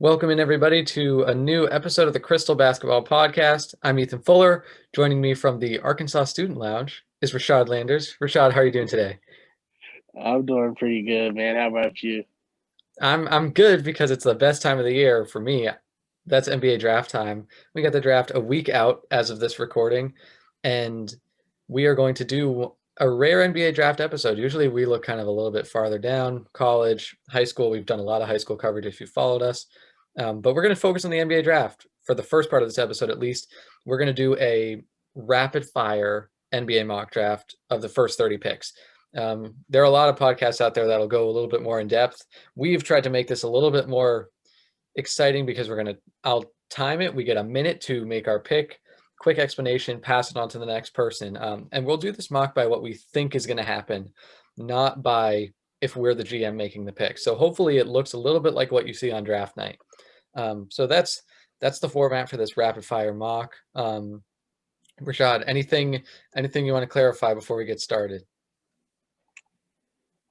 Welcome in everybody to a new episode of the Crystal Basketball Podcast. I'm Ethan Fuller. Joining me from the Arkansas Student Lounge is Rashad Landers. Rashad, how are you doing today? I'm doing pretty good, man. How about you? I'm good because it's the best time of the year for me. That's NBA draft time. We got the draft a week out as of this recording, and we are going to do a rare NBA draft episode. Usually we look kind of a little bit farther down, college, high school. We've done a lot of high school coverage if you followed us. But we're going to focus on the NBA draft for the first part of this episode, at least. We're going to do a rapid fire NBA mock draft of the first 30 picks. There are a lot of podcasts out there that'll go a little bit more in depth. We've tried to make this a little bit more exciting because I'll time it. We get a minute to make our pick, quick explanation, pass it on to the next person. And we'll do this mock by what we think is going to happen, not by if we're the GM making the pick. So hopefully it looks a little bit like what you see on draft night. So that's the format for this rapid fire mock. Rashad, anything you want to clarify before we get started?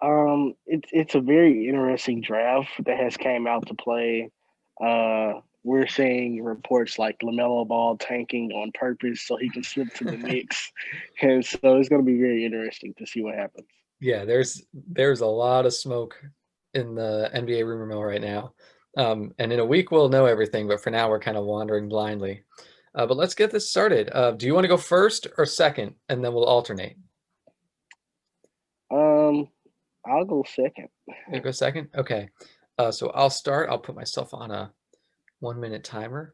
It's a very interesting draft that has came out to play. We're seeing reports like LaMelo Ball tanking on purpose so he can slip to the Knicks, and so it's going to be very interesting to see what happens. Yeah, there's a lot of smoke in the NBA rumor mill right now. And in a week we'll know everything, but for now we're kind of wandering blindly. But let's get this started. Do you want to go first or second, and then we'll alternate? Um, I'll go second. You go second? Okay. So I'll start. I'll put myself on a 1 minute timer,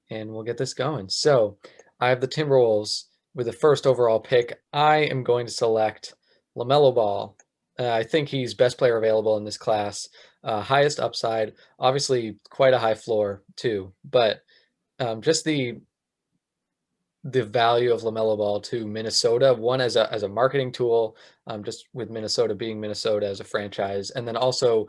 and we'll get this going. So I have the Timberwolves with the first overall pick. I am going to select LaMelo Ball. I think he's best player available in this class. Highest upside, obviously quite a high floor too, but just the value of LaMelo Ball to Minnesota, one as a marketing tool, just with Minnesota being Minnesota as a franchise, and then also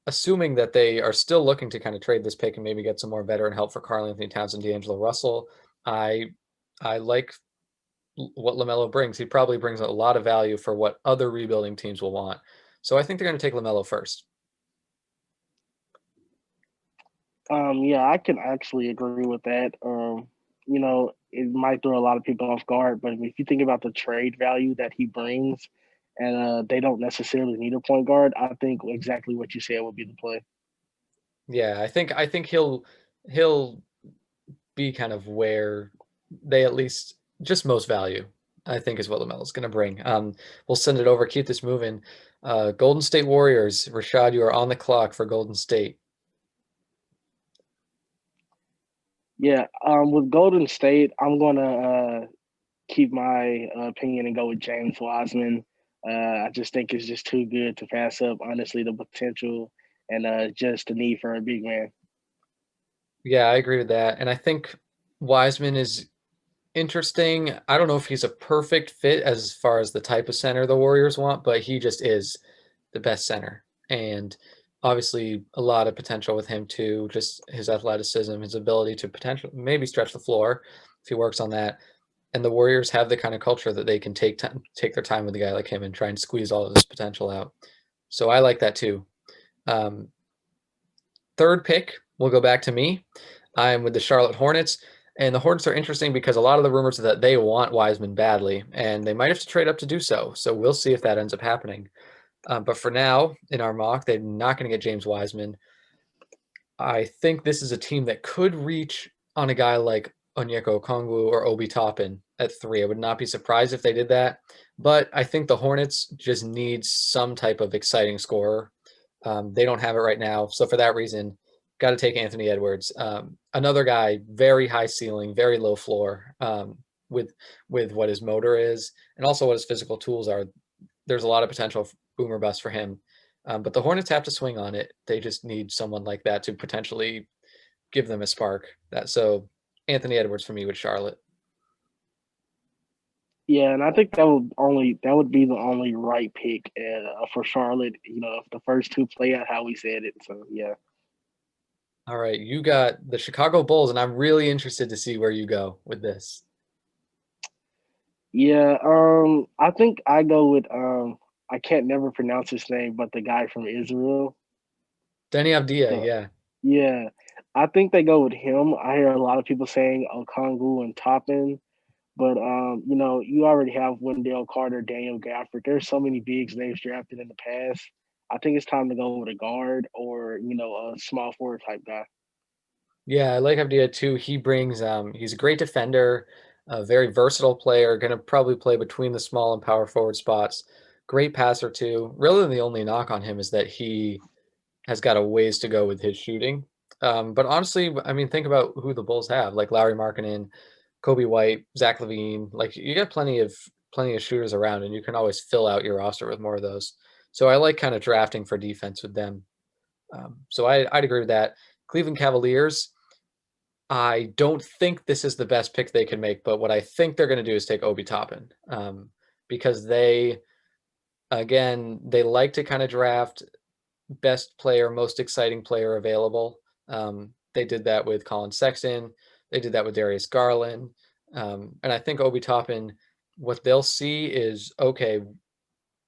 assuming that they are still looking to kind of trade this pick and maybe get some more veteran help for Karl-Anthony Towns and D'Angelo Russell. I I like what LaMelo brings. He probably brings a lot of value for what other rebuilding teams will want. So I think they're going to take LaMelo first. Yeah, I can actually agree with that. It might throw a lot of people off guard, but if you think about the trade value that he brings, and they don't necessarily need a point guard, I think exactly what you said would be the play. Yeah, I think he'll be kind of where they at least just most value, I think is what LaMelo's going to bring. We'll send it over, keep this moving. Golden State Warriors, Rashad, you are on the clock for Golden State. Yeah, with Golden State, I'm gonna keep my opinion and go with James Wiseman. I just think it's just too good to pass up. Honestly, the potential and just the need for a big man. Yeah, I agree with that. And I think Wiseman is interesting. I don't know if he's a perfect fit as far as the type of center the Warriors want, but he just is the best center. And obviously a lot of potential with him too, just his athleticism, his ability to potentially maybe stretch the floor if he works on that. And the Warriors have the kind of culture that they can take their time with a guy like him and try and squeeze all of his potential out. So I like that too. Um, Third pick, we'll go back to me. I'm with the Charlotte Hornets. And the Hornets are interesting because a lot of the rumors are that they want Wiseman badly, and they might have to trade up to do so. So we'll see if that ends up happening. But for now, in our mock, they're not going to get James Wiseman. I think this is a team that could reach on a guy like Onyeka Okongwu or Obi Toppin at 3. I would not be surprised if they did that. But I think the Hornets just need some type of exciting scorer. They don't have it right now. So for that reason, got to take Anthony Edwards. Another guy, very high ceiling, very low floor, with what his motor is and also what his physical tools are. There's a lot of potential boomer bust for him. But the Hornets have to swing on it. They just need someone like that to potentially give them a spark. So Anthony Edwards for me with Charlotte. Yeah, and I think that would be the only right pick for Charlotte. If the first two play out how we said it. So yeah, All right, you got the Chicago Bulls, and I'm really interested to see where you go with this. yeah. I think I go with I can't never pronounce his name, but the guy from Israel. Denny Avdia, The yeah. Yeah, I think they go with him. I hear a lot of people saying Okongwu and Toppin, but you already have Wendell Carter, Daniel Gafford. There's so many bigs they've drafted in the past. I think it's time to go with a guard or a small forward type guy. Yeah, I like Abdia too. He's a great defender, a very versatile player, gonna probably play between the small and power forward spots. Great passer too. Really, the only knock on him is that he has got a ways to go with his shooting. But honestly, I mean, think about who the Bulls have, like Larry Markkinen, Kobe White, Zach Levine. Like you got plenty of shooters around, and you can always fill out your roster with more of those. So I like kind of drafting for defense with them. So I'd agree with that. Cleveland Cavaliers. I don't think this is the best pick they can make, but what I think they're going to do is take Obi Toppin, because they like to kind of draft best player, most exciting player available. They did that with Colin Sexton. They did that with Darius Garland. And I think Obi Toppin, what they'll see is, okay,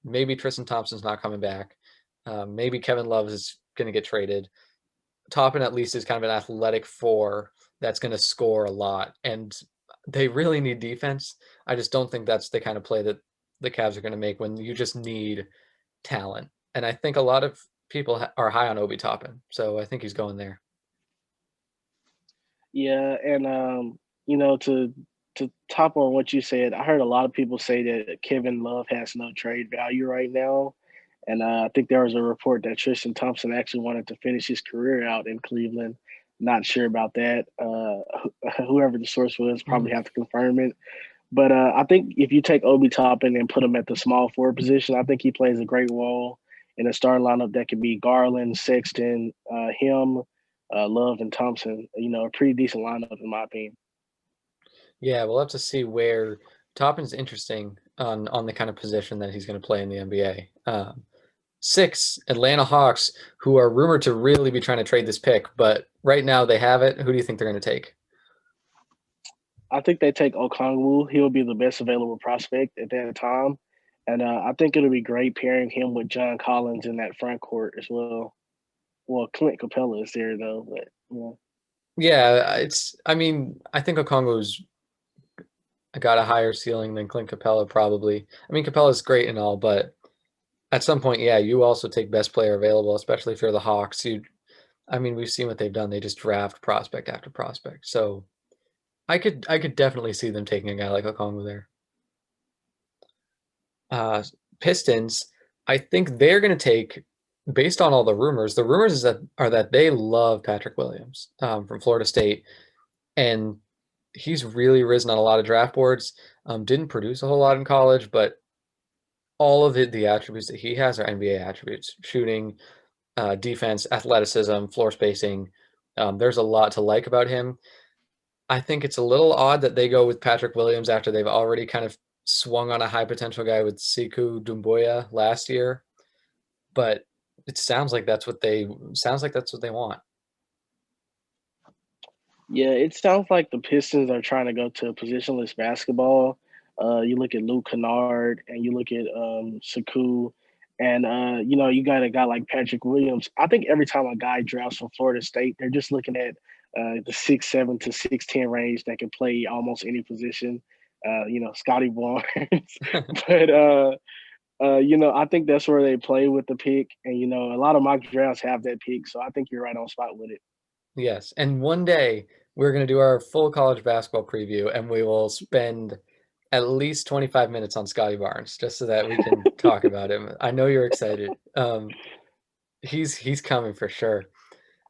maybe Tristan Thompson's not coming back. Maybe Kevin Love is going to get traded. Toppin at least is kind of an athletic four that's going to score a lot. And they really need defense. I just don't think that's the kind of play that the Cavs are going to make when you just need talent. And I think a lot of people are high on Obi Toppin, so I think he's going there. Yeah, and to top on what you said, I heard a lot of people say that Kevin Love has no trade value right now, and I think there was a report that Tristan Thompson actually wanted to finish his career out in Cleveland. Not sure about that. Whoever the source was Mm. probably have to confirm it. But I think if you take Obi Toppin and put him at the small forward position, I think he plays a great role in a starting lineup that could be Garland, Sexton, him, Love, and Thompson. A pretty decent lineup in my opinion. Yeah, we'll have to see where Toppin's interesting on the kind of position that he's going to play in the NBA. Six Atlanta Hawks, who are rumored to really be trying to trade this pick, but right now they have it. Who do you think they're going to take? I think they take Okongwu. He'll be the best available prospect at that time. And I think it'll be great pairing him with John Collins in that front court as well. Well, Clint Capella is there though, but Yeah, it's. I mean, I think Okongwu's got a higher ceiling than Clint Capella probably. I mean, Capella's great and all, but at some point, yeah, you also take best player available, especially if you're the Hawks. I mean, we've seen what they've done. They just draft prospect after prospect. So I could definitely see them taking a guy like Okongwu there. Uh, Pistons, I think they're going to take, based on all the rumors. The rumors are that they love Patrick Williams, from Florida State, and he's really risen on a lot of draft boards. Didn't produce a whole lot in college, but all of the attributes that he has are NBA attributes: shooting, defense, athleticism, floor spacing. There's a lot to like about him. I think it's a little odd that they go with Patrick Williams after they've already kind of swung on a high potential guy with Sekou Doumbouya last year, but it sounds like that's what they want. yeah, it sounds like the Pistons are trying to go to positionless basketball. You look at Luke Kennard and you look at Saku, and you got a guy like Patrick Williams. I think every time a guy drafts from Florida State, they're just looking at the 6'7" to 6'10" range that can play almost any position. Scotty Barnes, but I think that's where they play with the pick, and a lot of mock drafts have that pick, so I think you're right on spot with it. Yes, and one day we're going to do our full college basketball preview, and we will spend at least 25 minutes on Scotty Barnes just so that we can talk about him. I know you're excited. He's coming for sure.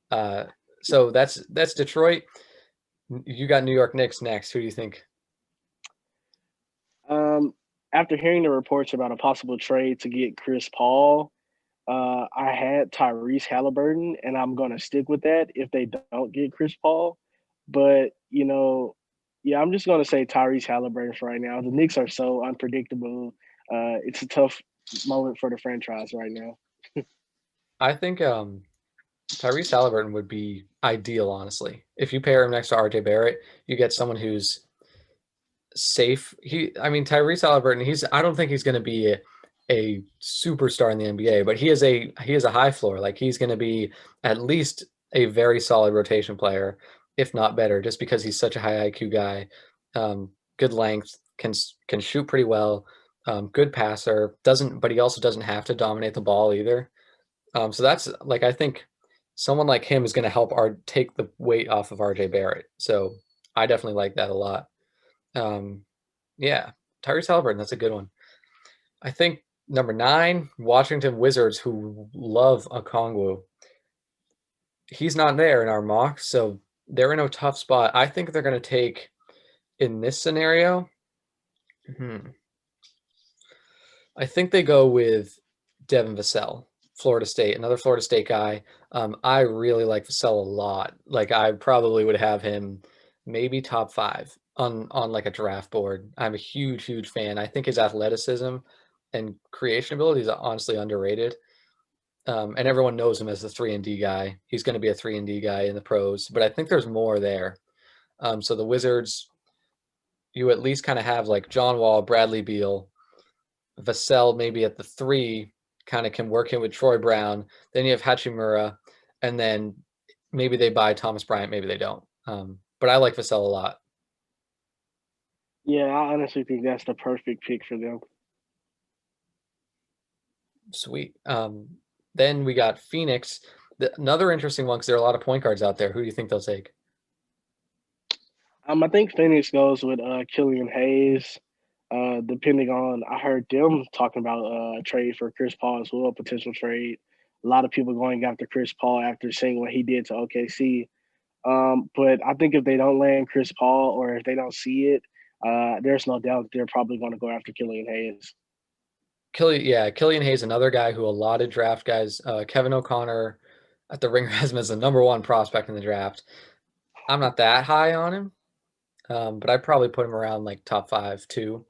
Uh, so that's Detroit. You got New York Knicks next. Who do you think? Um, After hearing the reports about a possible trade to get Chris Paul, I had Tyrese Halliburton, and I'm going to stick with that if they don't get Chris Paul. But yeah, I'm just going to say Tyrese Halliburton for right now. The Knicks are so unpredictable. It's a tough moment for the franchise right now. I think Tyrese Halliburton would be ideal, honestly. If you pair him next to RJ Barrett, you get someone who's safe. I mean, Tyrese Halliburton. I don't think he's going to be a superstar in the NBA, but he is a high floor. Like he's going to be at least a very solid rotation player, if not better, just because he's such a high IQ guy. Good length, can shoot pretty well. Good passer, doesn't, but he also doesn't have to dominate the ball either. So that's like I think someone like him is going to help our take the weight off of RJ Barrett. So I definitely like that a lot. Um, yeah, Tyrese Halliburton, that's a good one. I think number 9, Washington Wizards, who love Okongwu. He's not there in our mock, so they're in a tough spot. I think they're going to take in this scenario. Hmm, I think they go with Devin Vassell, Florida State, another Florida State guy. I really like Vassell a lot. Like I probably would have him maybe top 5 on like a draft board. I'm a huge fan. I think his athleticism and creation ability is honestly underrated. And everyone knows him as the 3 and D guy. He's going to be a 3 and D guy in the pros, but I think there's more there. So the Wizards, you at least kind of have like John Wall, Bradley Beal, Vassell maybe at the 3, kind of can work in with Troy Brown. Then you have Hachimura, and then maybe they buy Thomas Bryant, maybe they don't. But I like Vassell a lot. Yeah, I honestly think that's the perfect pick for them. Sweet. Then we got Phoenix. Another interesting one because there are a lot of point guards out there. Who do you think they'll take? I think Phoenix goes with Killian Hayes. Depending on, I heard them talking about a trade for Chris Paul as well, potential trade. A lot of people going after Chris Paul after seeing what he did to OKC. But I think if they don't land Chris Paul or if they don't see it, there's no doubt they're probably going to go after Killian Hayes. Killian Hayes, another guy who a lot of draft guys, Kevin O'Connor at the Ringer has him as the number 1 prospect in the draft. I'm not that high on him, but I'd probably put him around like top 5 too.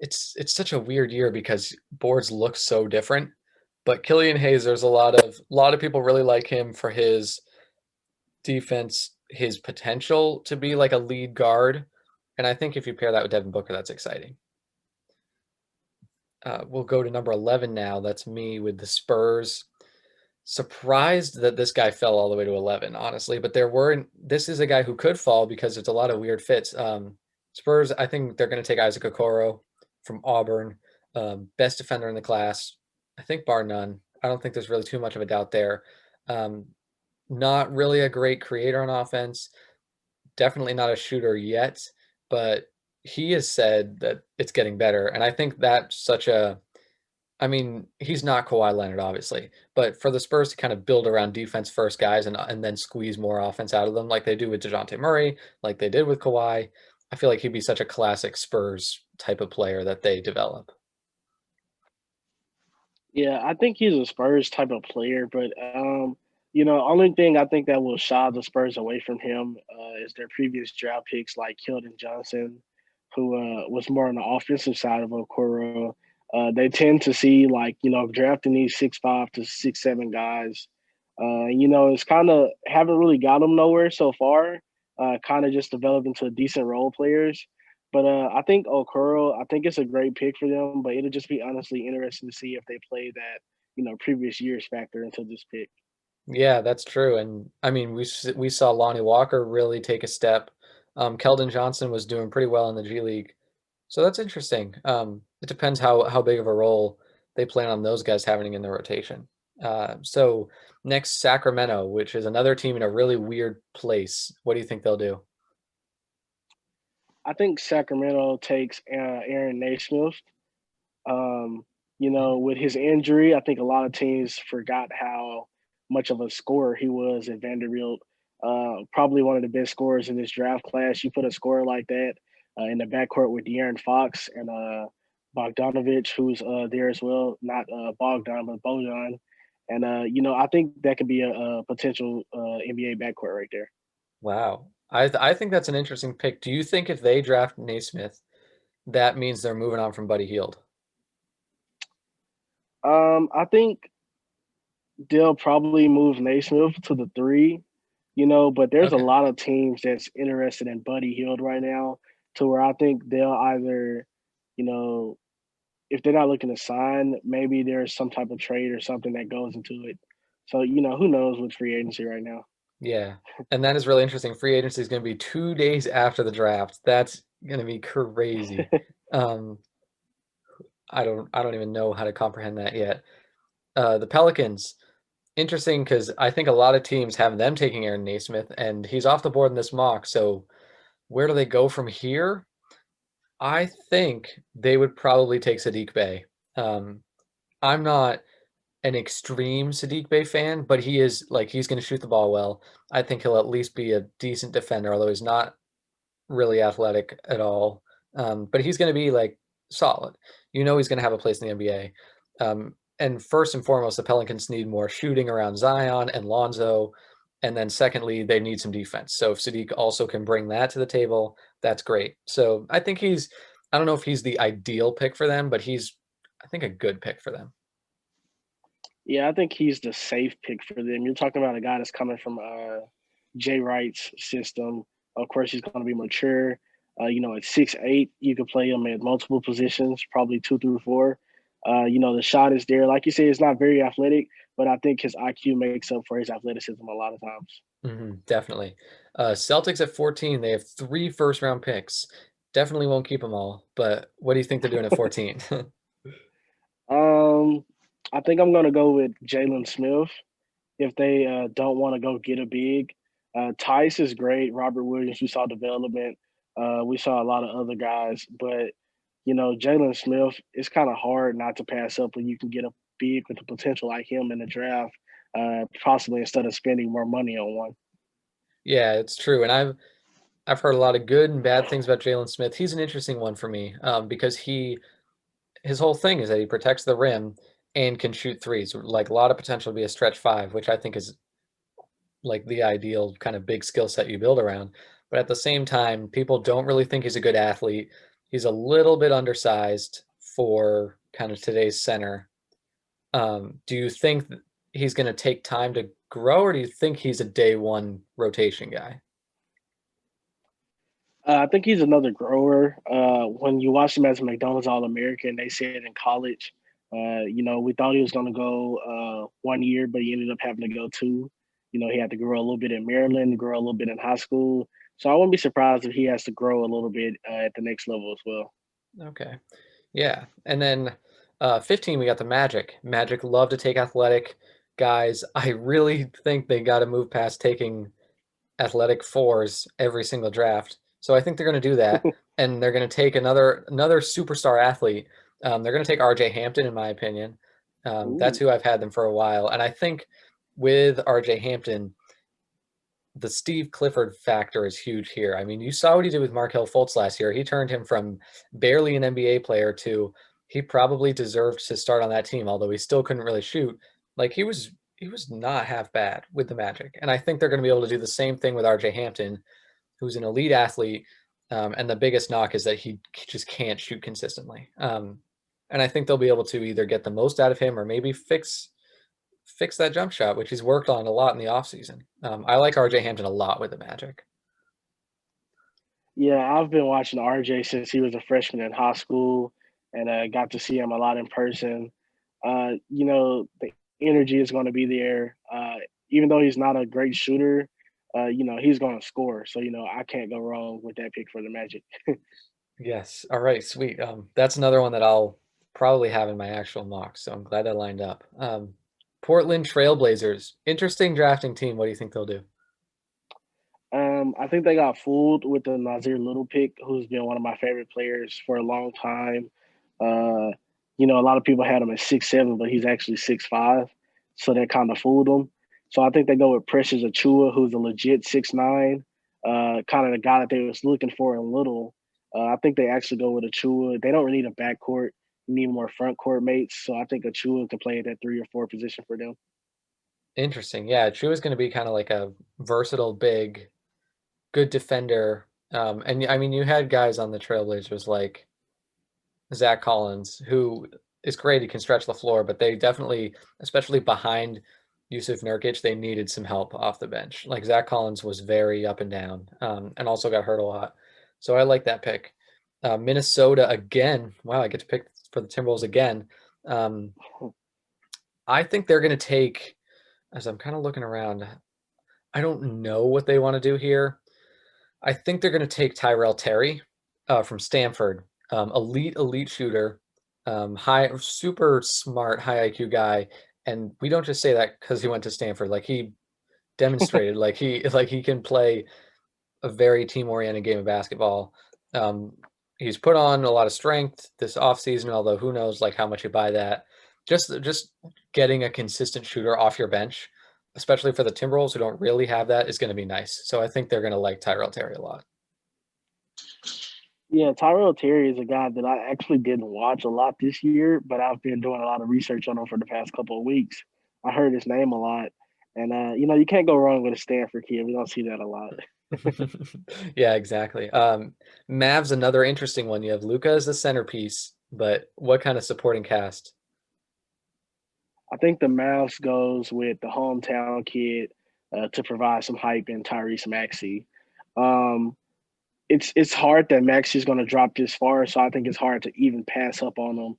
It's such a weird year because boards look so different. But Killian Hayes, there's a lot of people really like him for his defense, his potential to be like a lead guard, and I think if you pair that with Devin Booker, that's exciting. We'll go to number 11 now. That's me with the Spurs. Surprised that this guy fell all the way to 11, honestly, but there weren't. This is a guy who could fall because it's a lot of weird fits. Spurs, I think they're going to take Isaac Okoro from Auburn, best defender in the class, I think bar none. I don't think there's really too much of a doubt there. Um, Not really a great creator on offense, definitely not a shooter yet, but he has said that it's getting better, and I think that's such a I mean, he's not Kawhi Leonard, obviously, but for the Spurs to kind of build around defense first guys and then squeeze more offense out of them, like they do with Dejounte Murray, like they did with Kawhi, I feel like he'd be such a classic Spurs type of player that they develop. Yeah, I think he's a Spurs type of player, but only thing I think that will shy the Spurs away from him is their previous draft picks like Keldon Johnson, who was more on the offensive side of Okoro. They tend to see like drafting these 6'5" to 6'7" guys. It's kind of haven't really got them nowhere so far. Kind of just developed into decent role players. But I think Okoro, I think it's a great pick for them. But it'll just be honestly interesting to see if they play that previous years factor into this pick. Yeah, that's true, and I mean, we saw Lonnie Walker really take a step. Keldon Johnson was doing pretty well in the G League, so that's interesting. It depends how big of a role they plan on those guys having in the rotation. So next, Sacramento, which is another team in a really weird place. What do you think they'll do? I think Sacramento takes Aaron Naismith. Um, with his injury, I think a lot of teams forgot how much of a scorer he was at Vanderbilt. Probably one of the best scorers in this draft class. You put a scorer like that in the backcourt with De'Aaron Fox and Bogdanovich, who's there as well. Not Bogdan, but Bojan. And I think that could be a potential NBA backcourt right there. Wow, I think that's an interesting pick. Do you think if they draft Naismith, that means they're moving on from Buddy Hield? I think they'll probably move Naismith to the 3, but there's a Okay. lot of teams that's interested in Buddy Hield right now to where I think they'll either, you know, if they're not looking to sign, maybe there's some type of trade or something that goes into it. So, who knows with free agency right now. Yeah, and that is really interesting. Free agency is going to be 2 days after the draft. That's going to be crazy. Um, I don't even know how to comprehend that yet. The Pelicans, interesting because I think a lot of teams have them taking Aaron Naismith, and he's off the board in this mock. So where do they go from here? I think they would probably take Sadiq Bey. Um, I'm not an extreme Sadiq Bey fan, but he is like he's going to shoot the ball well. I think he'll at least be a decent defender, although he's not really athletic at all. But he's going to be like solid. You know, he's going to have a place in the NBA. And first and foremost, the Pelicans need more shooting around Zion and Lonzo. And then secondly, they need some defense. So if Sadiq also can bring that to the table, that's great. So I think I don't know if he's the ideal pick for them, but I think, a good pick for them. Yeah, I think he's the safe pick for them. You're talking about a guy that's coming from Jay Wright's system. Of course, he's going to be mature. At 6'8", you could play him at multiple positions, probably 2 through 4. The shot is there. Like you said, it's not very athletic, but I think his IQ makes up for his athleticism a lot of times. Definitely. Celtics at 14, they have 3 first-round picks. Definitely won't keep them all, but what do you think they're doing at 14? Um, I think I'm going to go with Jalen Smith if they don't want to go get a big. Tice is great. Robert Williams, we saw development. We saw a lot of other guys, but Jalen Smith, it's kind of hard not to pass up when you can get a big with the potential like him in the draft, possibly instead of spending more money on one. Yeah, it's true, and I've heard a lot of good and bad things about Jalen Smith. He's an interesting one for me, because his whole thing is that he protects the rim and can shoot threes. Like a lot of potential to be a stretch five, which I think is like the ideal kind of big skill set you build around. But at the same time, people don't really think he's a good athlete. He's a little bit undersized for kind of today's center. Do you think he's going to take time to grow, or do you think he's a day one rotation guy? I think he's another grower. When you watch him as a McDonald's All American, they said in college, we thought he was going to go 1 year, but he ended up having to go two. He had to grow a little bit in Maryland, grow a little bit in high school. So I wouldn't be surprised if he has to grow a little bit at the next level as well. Okay. Yeah. And then 15, we got the Magic. Magic love to take athletic guys. I really think they got to move past taking athletic fours every single draft. So I think they're going to do that, and they're going to take another superstar athlete. They're going to take R.J. Hampton, in my opinion. That's Ooh. who I've had them for a while, and I think with R.J. Hampton, the Steve Clifford factor is huge here. I mean, you saw what he did with Markelle Fultz last year. He turned him from barely an NBA player to he probably deserved to start on that team, although he still couldn't really shoot. Like he was not half bad with the Magic, and I think they're going to be able to do the same thing with R.J. Hampton, who's an elite athlete. And the biggest knock is that he just can't shoot consistently. And I think they'll be able to either get the most out of him or maybe fix that jump shot, which he's worked on a lot in the offseason. I like RJ Hampton a lot with the Magic. Yeah, I've been watching RJ since he was a freshman in high school, and got to see him a lot in person. The energy is going to be there. Even though he's not a great shooter, he's going to score. So I can't go wrong with that pick for the Magic. Yes. All right. Sweet. That's another one that I'll probably have in my actual mock. So I'm glad that lined up. Portland Trailblazers. Interesting drafting team. What do you think they'll do? I think they got fooled with the Nazir Little pick, who's been one of my favorite players for a long time. Uh, a lot of people had him at 6'7", but he's actually 6'5", so that kind of fooled them. So I think they go with Precious Achua, who's a legit 6'9", kind of the guy that they was looking for in Little. I think they actually go with Achua. They don't really need a backcourt; you need more front court mates. So I think Achua can play at that 3 or 4 position for them. Interesting. Yeah, Chu is going to be kind of like a versatile big, good defender. And I mean, you had guys on the Trailblazers like Zach Collins, who is great. He can stretch the floor, but they definitely, especially behind Yusuf Nurkic, they needed some help off the bench. Like Zach Collins was very up and down, and also got hurt a lot. So I like that pick. Minnesota again. Wow, I get to pick for the Timberwolves again. Um, I think they're going to take, as I'm kind of looking around, I don't know what they want to do here. I think they're going to take Tyrell Terry from Stanford, elite shooter, high, super smart, high IQ guy. And we don't just say that because he went to Stanford. Like he demonstrated, like he can play a very team-oriented game of basketball. Um, he's put on a lot of strength this offseason, although who knows like how much you buy that. Just getting a consistent shooter off your bench, especially for the Timberwolves who don't really have that, is going to be nice. So I think they're going to like Tyrell Terry a lot. Yeah, Tyrell Terry is a guy that I actually didn't watch a lot this year, but I've been doing a lot of research on him for the past couple of weeks. I heard his name a lot, and you can't go wrong with a Stanford kid. We don't see that a lot. Yeah, exactly. Mav's another interesting one. You have Luca as the centerpiece, but what kind of supporting cast? I think the Mavs goes with the hometown kid to provide some hype in Tyrese Maxey. Um, it's hard that Maxey is going to drop this far, so I think it's hard to even pass up on him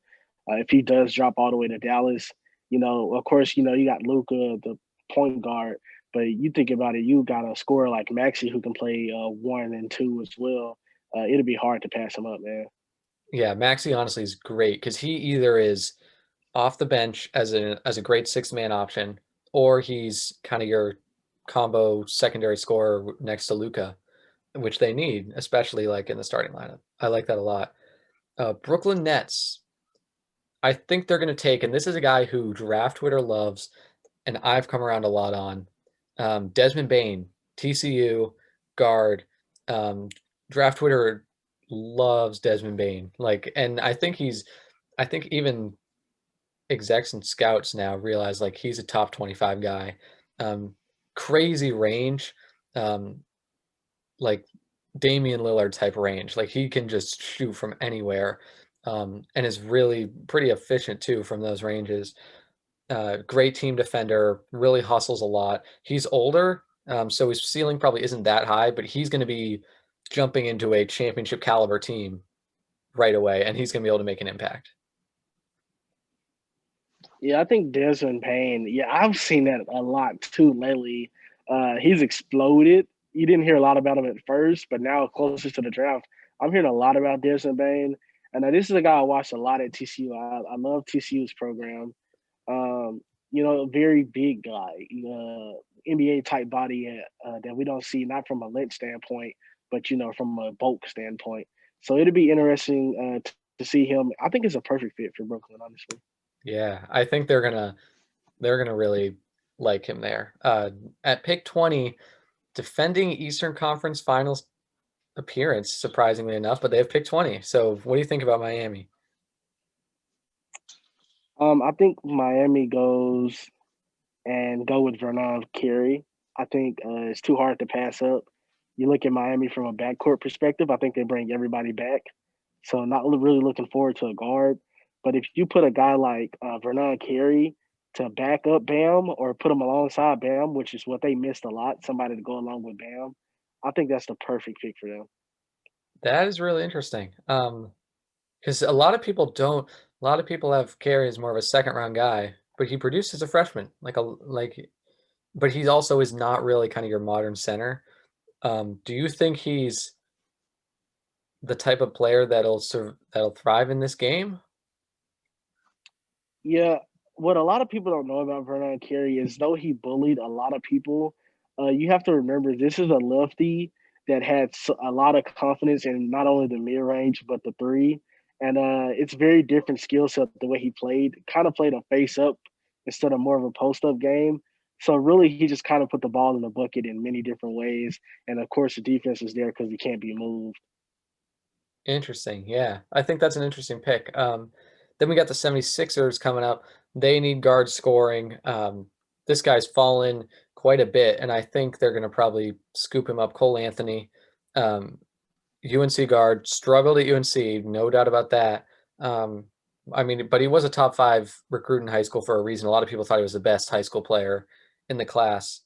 if he does drop all the way to Dallas. Of course, you got Luca, the point guard, but you think about it, you got a scorer like Maxey who can play 1 and 2 as well. It'll be hard to pass him up, man. Yeah, Maxey honestly is great because he either is off the bench as a great six man option, or he's kind of your combo secondary scorer next to Luca, which they need, especially like in the starting lineup. I like that a lot. Brooklyn Nets, I think they're going to take, and this is a guy who draft Twitter loves, and I've come around a lot on. Desmond Bain, TCU guard. Um, Draft Twitter loves Desmond Bain. And I think even execs and scouts now realize like he's a top 25 guy. Um, Crazy range, um, like Damian Lillard type range. Like he can just shoot from anywhere, and is really pretty efficient too from those ranges. Great team defender, really hustles a lot. He's older, so his ceiling probably isn't that high, but he's going to be jumping into a championship caliber team right away, and he's going to be able to make an impact. Yeah, I think Desmond Payne. Yeah, I've seen that a lot too lately. He's exploded. You didn't hear a lot about him at first, but now closest to the draft, I'm hearing a lot about Desmond Payne. And this is a guy I watched a lot at TCU. I love TCU's program. A very big guy, NBA type body that we don't see, not from a length standpoint, but from a bulk standpoint. So it'd be interesting to see him. I think it's a perfect fit for Brooklyn, honestly. Yeah, I think they're gonna really like him there. At pick 20, defending Eastern Conference Finals appearance, surprisingly enough, but they have pick 20. So what do you think about Miami? I think Miami goes and go with Vernon Carey. I think it's too hard to pass up. You look at Miami from a backcourt perspective. I think they bring everybody back, so not really looking forward to a guard. But if you put a guy like Vernon Carey to back up Bam or put him alongside Bam, which is what they missed a lot, somebody to go along with Bam, I think that's the perfect fit for them. That is really interesting. Because a lot of people have Carey as more of a second round guy, but he produced as a freshman, but he also is not really kind of your modern center. Do you think he's the type of player that'll thrive in this game? Yeah, what a lot of people don't know about Vernon Carey is though he bullied a lot of people, you have to remember this is a lefty that had a lot of confidence in not only the mid range but the three, and it's very different skill set the way he played. Kind of played a face up instead of more of a post up game. So really, he just kind of put the ball in the bucket in many different ways, and of course, the defense is there because he can't be moved. Interesting. Yeah. I think that's an interesting pick. Then we got the 76ers coming up. They need guard scoring. This guy's fallen quite a bit, and I think they're going to probably scoop him up. Cole Anthony, um, UNC guard, struggled at UNC, no doubt about that. Um, I mean, but he was a top five recruit in high school for a reason. A lot of people thought he was the best high school player in the class.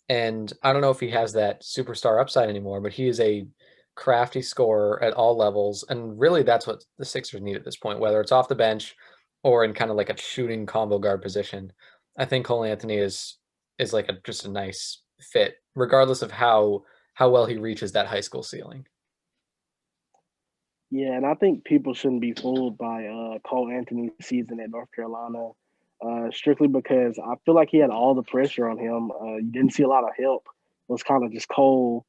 And I don't know if he has that superstar upside anymore, but he is a crafty scorer at all levels. And really, that's what the Sixers need at this point, whether it's off the bench or in kind of like a shooting combo guard position. I think Cole Anthony is like just a nice fit, regardless of how well he reaches that high school ceiling. Yeah, and I think people shouldn't be fooled by Cole Anthony's season at North Carolina, strictly because I feel like he had all the pressure on him. You didn't see a lot of help. It was kind of just Cole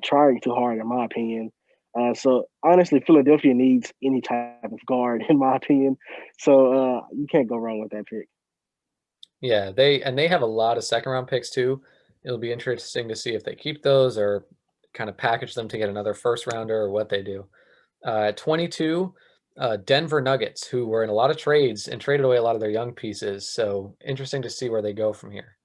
trying too hard, in my opinion. So honestly, Philadelphia needs any type of guard, in my opinion. So you can't go wrong with that pick. Yeah, they have a lot of second round picks too. It'll be interesting to see if they keep those or kind of package them to get another first rounder or what they do. At 22, Denver Nuggets, who were in a lot of trades and traded away a lot of their young pieces. So interesting to see where they go from here.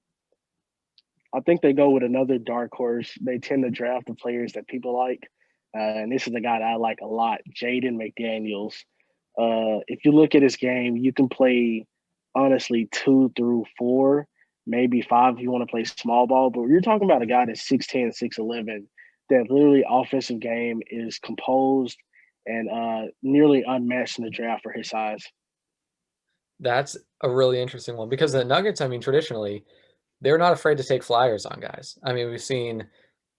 I think they go with another dark horse. They tend to draft the players that people like. And this is a guy that I like a lot, Jaden McDaniels. If you look at his game, you can play honestly 2 through 4, maybe 5 if you want to play small ball. But you're talking about a guy that's 6'10, 6'11, that literally offensive game is composed and nearly unmatched in the draft for his size. That's a really interesting one because the Nuggets, I mean, traditionally, they're not afraid to take flyers on guys. I mean, we've seen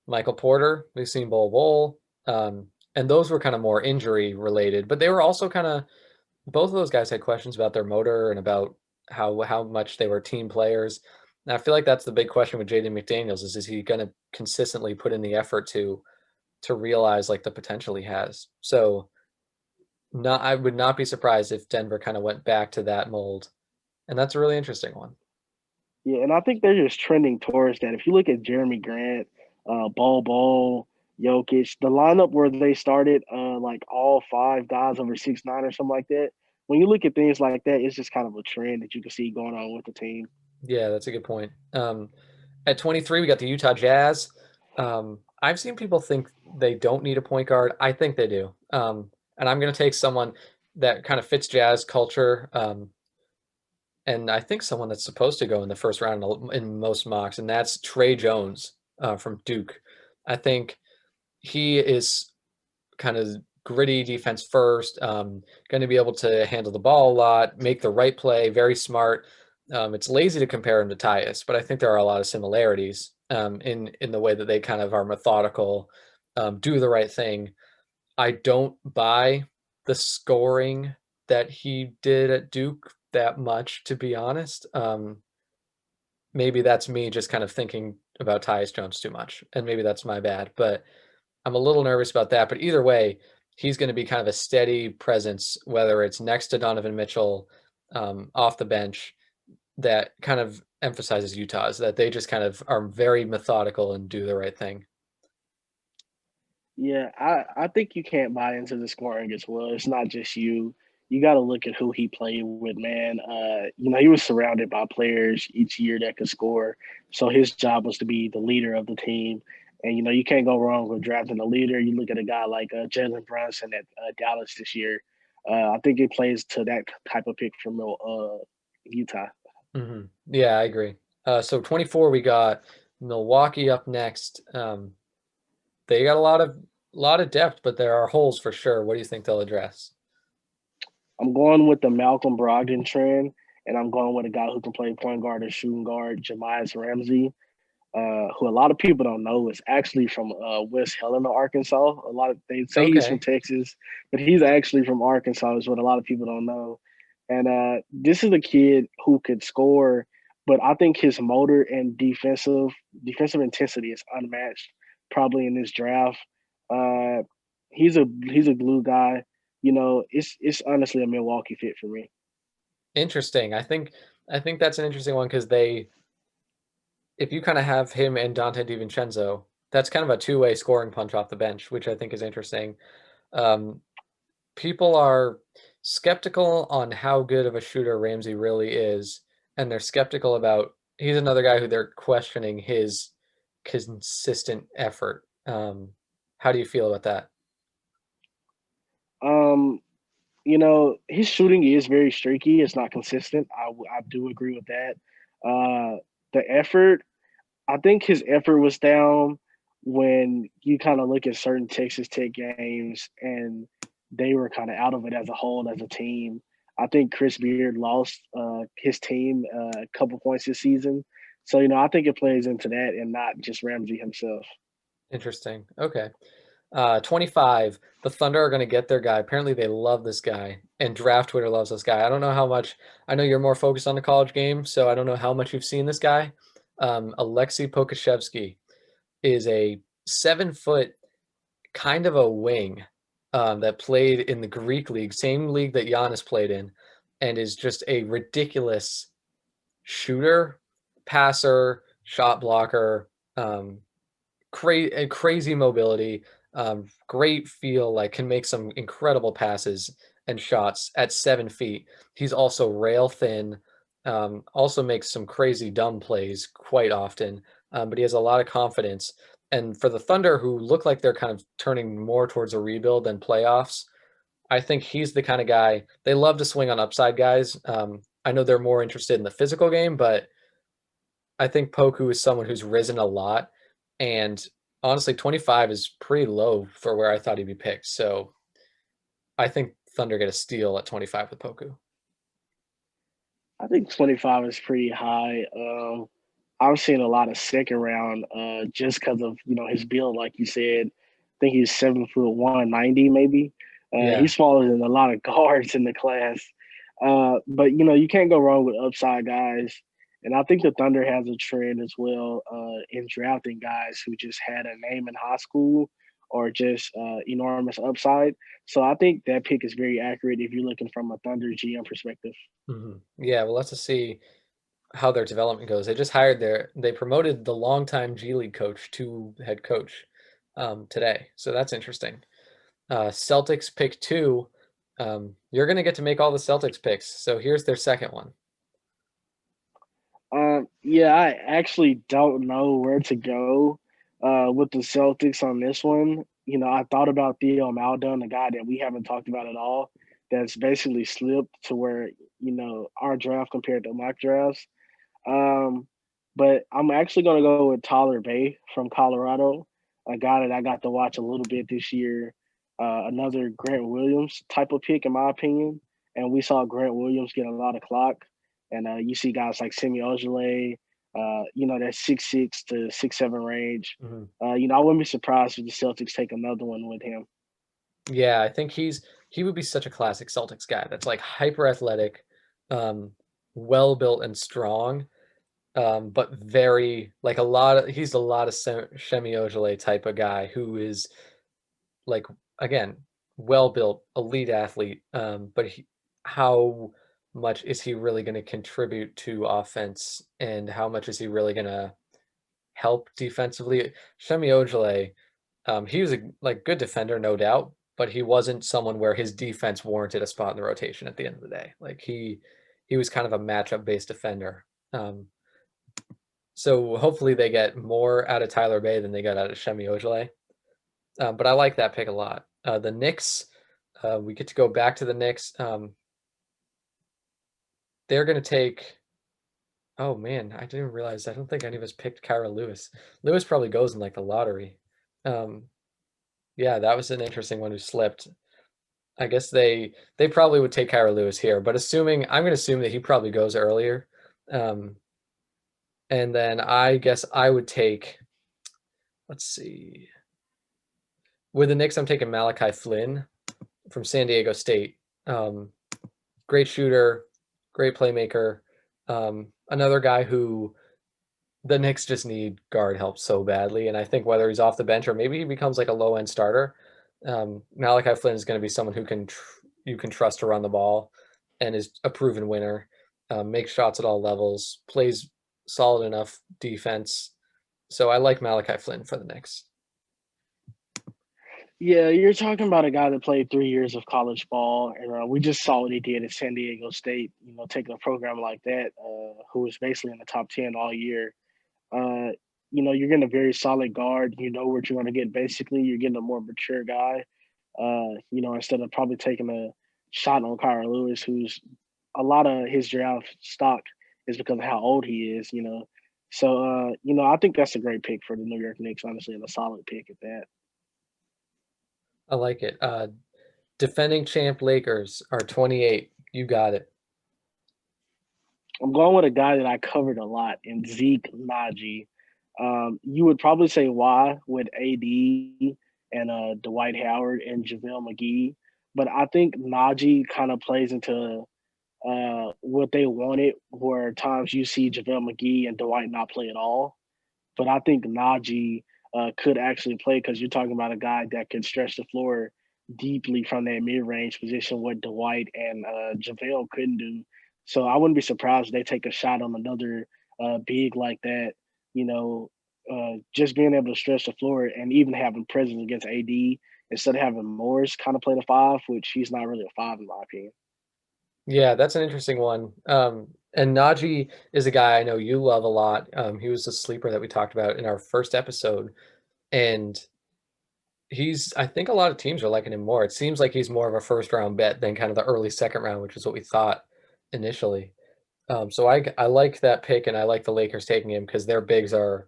Michael Porter, we've seen Bol Bol, and those were kind of more injury related, but they were also kind of both of those guys had questions about their motor and about how much they were team players. And I feel like that's the big question with Jaden McDaniels is he going to consistently put in the effort to realize like the potential he has. So not I would not be surprised if Denver kind of went back to that mold. And that's a really interesting one. Yeah, and I think they're just trending towards that. If you look at Jeremy Grant, Bol, Jokic, the lineup where they started, like all 5 guys over 6'9" or something like that. When you look at things like that, it's just kind of a trend that you can see going on with the team. Yeah, that's a good point. At 23, we got the Utah Jazz. I've seen people think they don't need a point guard. I think they do. And I'm going to take someone that kind of fits Jazz culture. And I think someone that's supposed to go in the first round in most mocks, and that's Trey Jones from Duke. I think he is kind of gritty defense first, going to be able to handle the ball a lot, make the right play, very smart. It's lazy to compare him to Tyus, but I think there are a lot of similarities in the way that they kind of are methodical, do the right thing. I don't buy the scoring that he did at Duke that much, to be honest. Maybe that's me just kind of thinking about Tyus Jones too much, and maybe that's my bad. But I'm a little nervous about that. But either way, he's going to be kind of a steady presence, whether it's next to Donovan Mitchell, off the bench. That kind of emphasizes Utah's that they just kind of are very methodical and do the right thing. Yeah, I think you can't buy into the scoring as well. It's not just you. You got to look at who he played with, man. He was surrounded by players each year that could score. So his job was to be the leader of the team. And, you can't go wrong with drafting a leader. You look at a guy like Jalen Brunson at Dallas this year. I think it plays to that type of pick from Utah. Yeah, I agree. So 24, we got Milwaukee up next. They got a lot of depth, but there are holes for sure. What do you think they'll address? I'm going with the Malcolm Brogdon trend, and I'm going with a guy who can play point guard or shooting guard, Jemias Ramsey, who a lot of people don't know is actually from West Helena, Arkansas. A lot of they say he's from Okay, Texas, but he's actually from Arkansas, is what a lot of people don't know. And this is a kid who could score, but I think his motor and defensive intensity is unmatched, probably in this draft. Uh, he's a glue guy. It's honestly a Milwaukee fit for me. interesting. I think that's an interesting one because they if you kind of have him and Dante DiVincenzo, that's kind of a two-way scoring punch off the bench, which I think is interesting. Um, People are skeptical on how good of a shooter Ramsey really is, and they're skeptical about he's another guy who they're questioning his consistent effort. How do you feel about that? Um, his shooting is very streaky. It's not consistent. I do agree with that. The effort, I think his effort was down when you kind of look at certain Texas Tech games and they were kind of out of it as a whole as a team. I think Chris Beard lost his team a couple points this season. So I think it plays into that and not just Ramsey himself. Interesting. Okay. 25, the Thunder are going to get their guy. Apparently, they love this guy, and Draft Twitter loves this guy. I don't know how much. I know you're more focused on the college game, so I don't know how much you've seen this guy. Alexei Pokashevsky is a 7 foot kind of a wing that played in the Greek league, same league that Giannis played in, and is just a ridiculous shooter, passer, shot blocker. Crazy mobility, great feel, like can make some incredible passes and shots at 7 feet. He's also rail thin, also makes some crazy dumb plays quite often, but he has a lot of confidence. And for the Thunder, who look like they're kind of turning more towards a rebuild than playoffs, I think he's the kind of guy they love to swing on upside guys. I know they're more interested in the physical game, but I think Poku is someone who's risen a lot, and honestly, 25 is pretty low for where I thought he'd be picked. So I think Thunder get a steal at 25 with Poku. I think 25 is pretty high. I'm seeing a lot of second round just because of his build, like you said. I think he's 7 foot 190 maybe. Yeah. He's smaller than a lot of guards in the class. But you can't go wrong with upside guys. And I think the Thunder has a trend as well in drafting guys who just had a name in high school or just enormous upside. So I think that pick is very accurate if you're looking from a Thunder GM perspective. Yeah, well, let's just see how their development goes. They promoted the longtime G League coach to head coach today. So that's interesting. Celtics pick two. You're going to get to make all the Celtics picks. So here's their second one. Yeah, I actually don't know where to go with the Celtics on this one. I thought about Theo Maldon, a guy that we haven't talked about at all, that's basically slipped to where, our draft compared to mock drafts. Um, but I'm actually going to go with Tyler Bay from Colorado, a guy that I got to watch a little bit this year. Another Grant Williams type of pick, in my opinion. And we saw Grant Williams get a lot of clock. And you see guys like Semi Ojeleye, that 6'6" to 6'7" range. Mhm. I wouldn't be surprised if the Celtics take another one with him. Yeah, I think he would be such a classic Celtics guy. That's like hyper athletic, um, well built and strong, but very like he's a lot of Shemi Ojeleye type of guy who is like again well built, elite athlete. But how much is he really going to contribute to offense, and how much is he really going to help defensively? Shemi Ojeleye, he was a good defender, no doubt, but he wasn't someone where his defense warranted a spot in the rotation at the end of the day. Like he was kind of a matchup based defender. Um, so hopefully they get more out of Tyler Bay than they got out of Shemi Ojeleye. But I like that pick a lot. The Knicks, we get to go back to the Knicks. They're going to take. Oh man, I didn't realize. I don't think any of us picked Kyra Lewis. Lewis probably goes in like the lottery. Um, yeah, that was an interesting one who slipped. I guess they probably would take Kyra Lewis here, but I'm going to assume that he probably goes earlier. Um, and then I guess I would take. Let's see. With the Knicks, I'm taking Malachi Flynn from San Diego State. Um, Great shooter, great playmaker. Another guy who the Knicks just need guard help so badly, and I think whether he's off the bench or maybe he becomes like a low end starter, Malachi Flynn is going to be someone who you can trust to run the ball, and is a proven winner. Makes shots at all levels, plays solid enough defense. So I like Malachi Flynn for the Knicks. Yeah, you're talking about a guy that played 3 years of college ball, and we just saw what he did at San Diego State. Taking a program like that, who was basically in the top 10 all year. Uh, you're getting a very solid guard. You know what you're going to get. Basically, you're getting a more mature guy. Instead of probably taking a shot on Kyra Lewis, who's a lot of his draft stock is because of how old he is. So I think that's a great pick for the New York Knicks. Honestly, and a solid pick at that. I like it. Defending champ Lakers are 28. You got it. I'm going with a guy that I covered a lot in Zeke Naji. You would probably say why with AD and Dwight Howard and JaVale McGee, but I think Najee kind of plays into what they wanted, where times you see JaVale McGee and Dwight not play at all. But I think Najee could actually play because you're talking about a guy that can stretch the floor deeply from that mid range position, what Dwight and JaVale couldn't do. So I wouldn't be surprised if they take a shot on another big like that. You know, just being able to stretch the floor and even having presence against AD instead of having Morris kind of play the five, which he's not really a five in my opinion. Yeah, that's an interesting one. And Najee is a guy I know you love a lot. He was a sleeper that we talked about in our first episode, and I think a lot of teams are liking him more. It seems like he's more of a first round bet than kind of the early second round, which is what we thought initially. So I like that pick, and I like the Lakers taking him because their bigs are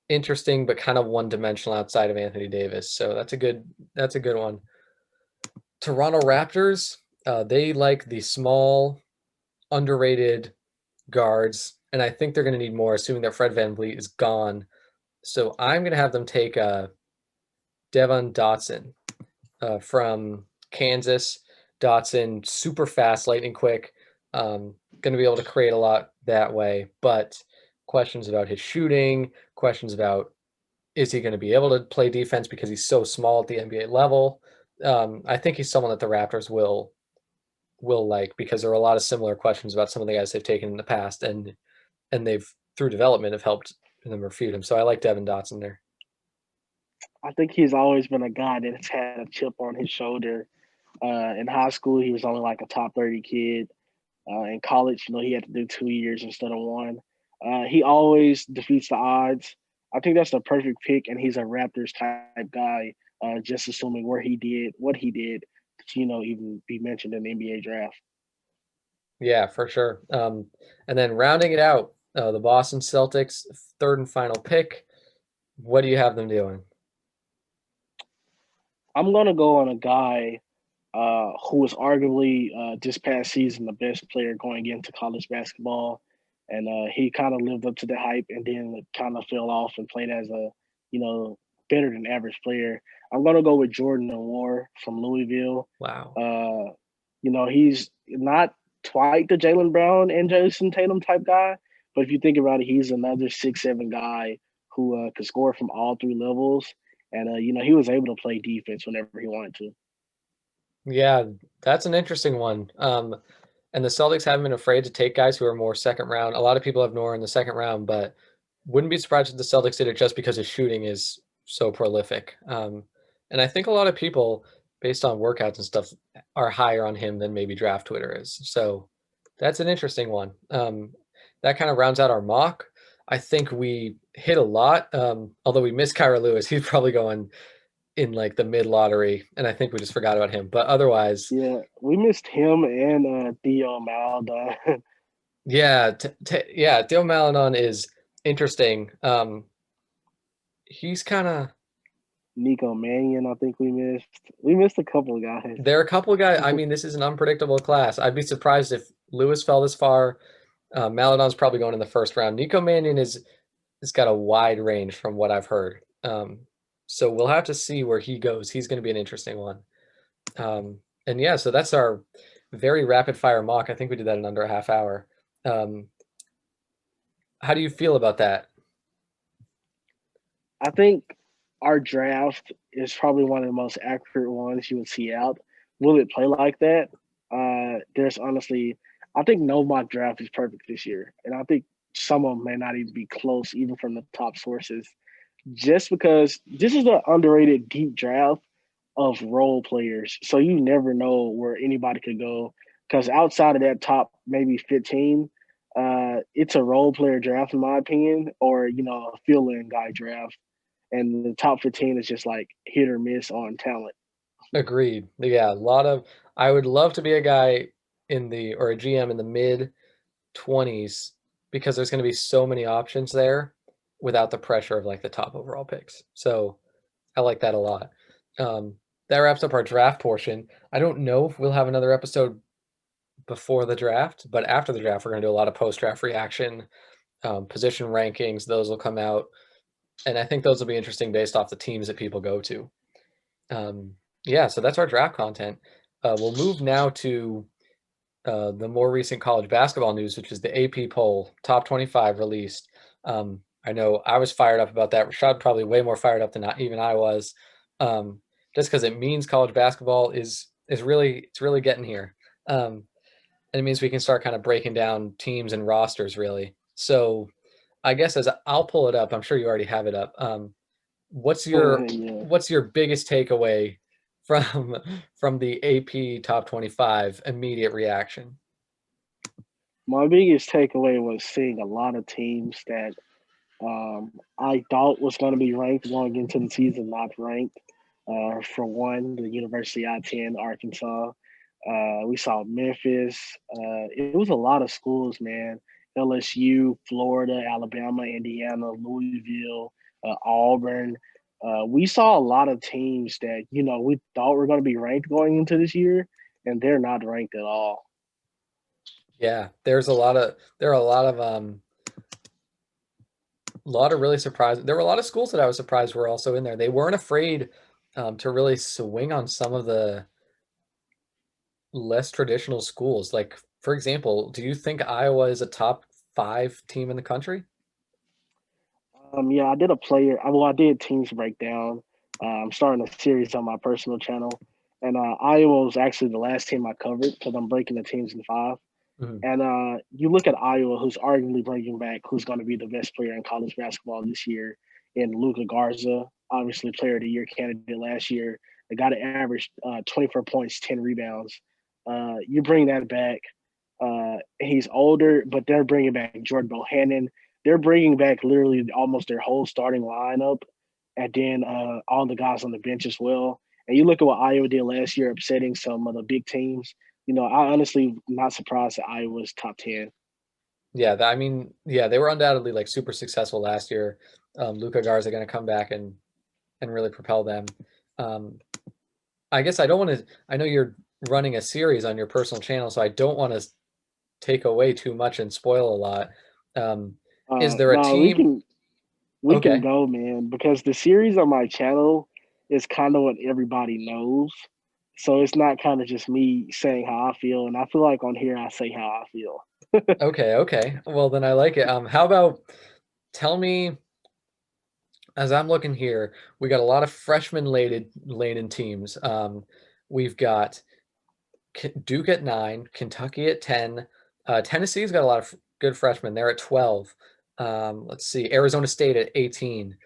interesting but kind of one dimensional outside of Anthony Davis. So that's a good one. Toronto Raptors, they like the small, underrated guards, and I think they're going to need more, assuming that Fred VanVleet is gone. So I'm going to have them take Devon Dotson from Kansas. Dotson, super fast, lightning quick, going to be able to create a lot that way. But questions about his shooting, questions about is he going to be able to play defense because he's so small at the NBA level. I think he's someone that the Raptors will like because there are a lot of similar questions about some of the guys they've taken in the past, and they've through development have helped them refute him. So I like Devin Dotson there. I think he's always been a guy that's had a chip on his shoulder. In high school, he was only like a top 30 kid. In college, he had to do 2 years instead of one. He always defeats the odds. I think that's the perfect pick, and he's a Raptors type guy. Just assuming where he did, what he did, to, even be mentioned in the NBA draft. Yeah, for sure. And then rounding it out, the Boston Celtics, third and final pick. What do you have them doing? I'm gonna go on a guy who was arguably this past season the best player going into college basketball, and he kind of lived up to the hype, and then kind of fell off and played as a you know better than average player. I'm gonna go with Jordan War from Louisville. Wow. Uh, he's not quite the Jalen Brown and Jason Tatum type guy, but if you think about it, he's another 6'7" guy who could score from all three levels, and he was able to play defense whenever he wanted to. Yeah, that's an interesting one. And the Celtics haven't been afraid to take guys who are more second round. A lot of people have Nor in the second round, but wouldn't be surprised if the Celtics did it just because his shooting is so prolific. And I think a lot of people, based on workouts and stuff, are higher on him than maybe draft Twitter is. So that's an interesting one. That kind of rounds out our mock. I think we hit a lot. Although we missed Kyra Lewis, he's probably going in like the mid lottery, and I think we just forgot about him. But otherwise, Yeah, we missed him and Theo Maldon. yeah, yeah, Dale Malinon is interesting. He's kind of Nico Mannion, I think we missed. We missed a couple of guys. there are a couple of guys. I mean, this is an unpredictable class. I'd be surprised if Lewis fell this far. Maladon's probably going in the first round. Nico Mannion is has got a wide range from what I've heard. So we'll have to see where he goes. He's going to be an interesting one. And yeah, so that's our very rapid fire mock. I think we did that in under a half hour. Um, how do you feel about that? I think our draft is probably one of the most accurate ones you would see out. Will it play like that? There's honestly, I think no mock draft is perfect this year, and I think some of them may not even be close, even from the top sources. Just because this is an underrated deep draft of role players, so you never know where anybody could go. Because outside of that top maybe 15, it's a role player draft in my opinion, or a fill-in guy draft, and the top 15 is just like hit or miss on talent. Agreed. Yeah, a lot of I would love to be a guy in the or a GM in the mid 20s because there's going to be so many options there without the pressure of like the top overall picks. So I like that a lot. That wraps up our draft portion. I don't know if we'll have another episode before the draft, but after the draft, we're going to do a lot of post-draft reaction, position rankings. Those will come out, and I think those will be interesting based off the teams that people go to. Um, yeah, so that's our draft content. We'll move now to the more recent college basketball news, which is the AP poll, top 25 released. I know I was fired up about that. Rashad probably way more fired up than even I was, um, just because it means college basketball is really it's really getting here, and it means we can start kind of breaking down teams and rosters really. So I guess as I'll pull it up, I'm sure you already have it up. What's your Yeah. what's your biggest takeaway from from the AP top 25 immediate reaction? My biggest takeaway was seeing a lot of teams that I thought was going to be ranked going into the season, not ranked. For one, the University I-10, Arkansas. We saw Memphis. It was a lot of schools, man. LSU, Florida, Alabama, Indiana, Louisville, Auburn. We saw a lot of teams that, we thought were going to be ranked going into this year, and they're not ranked at all. Yeah, there are a lot of really surprised. There were a lot of schools that I was surprised were also in there. They weren't afraid to really swing on some of the less traditional schools. Like, for example, do you think Iowa is a top five team in the country? Yeah, I did a player. Well, I did teams breakdown. I'm starting a series on my personal channel, and Iowa was actually the last team I covered because I'm breaking the teams in five. Mhm. And you look at Iowa, who's arguably bringing back who's going to be the best player in college basketball this year, in Luka Garza, obviously Player of the Year candidate last year. The guy that averaged 24 points, 10 rebounds. You bring that back. He's older, but they're bringing back Jordan Bohannon. They're bringing back literally almost their whole starting lineup, and then all the guys on the bench as well. And you look at what Iowa did last year, upsetting some of the big teams. I honestly am not surprised that Iowa's top 10. Yeah, I mean, yeah, they were undoubtedly like super successful last year. Luka Garza going to come back and really propel them. Um, I guess I don't want to. I know you're running a series on your personal channel, so I don't want to take away too much and spoil a lot. Um, is there a No, we team? can we can Okay, go, man, because the series on my channel is kind of what everybody knows. So it's not kind of just me saying how I feel, and I feel like on here I say how I feel. okay. Well, then I like it. How about tell me, as I'm looking here, we got a lot of freshman laden teams. We've got Duke at 9, Kentucky at 10. Tennessee's got a lot of good freshmen. They're at 12. Let's see, Arizona State at 18.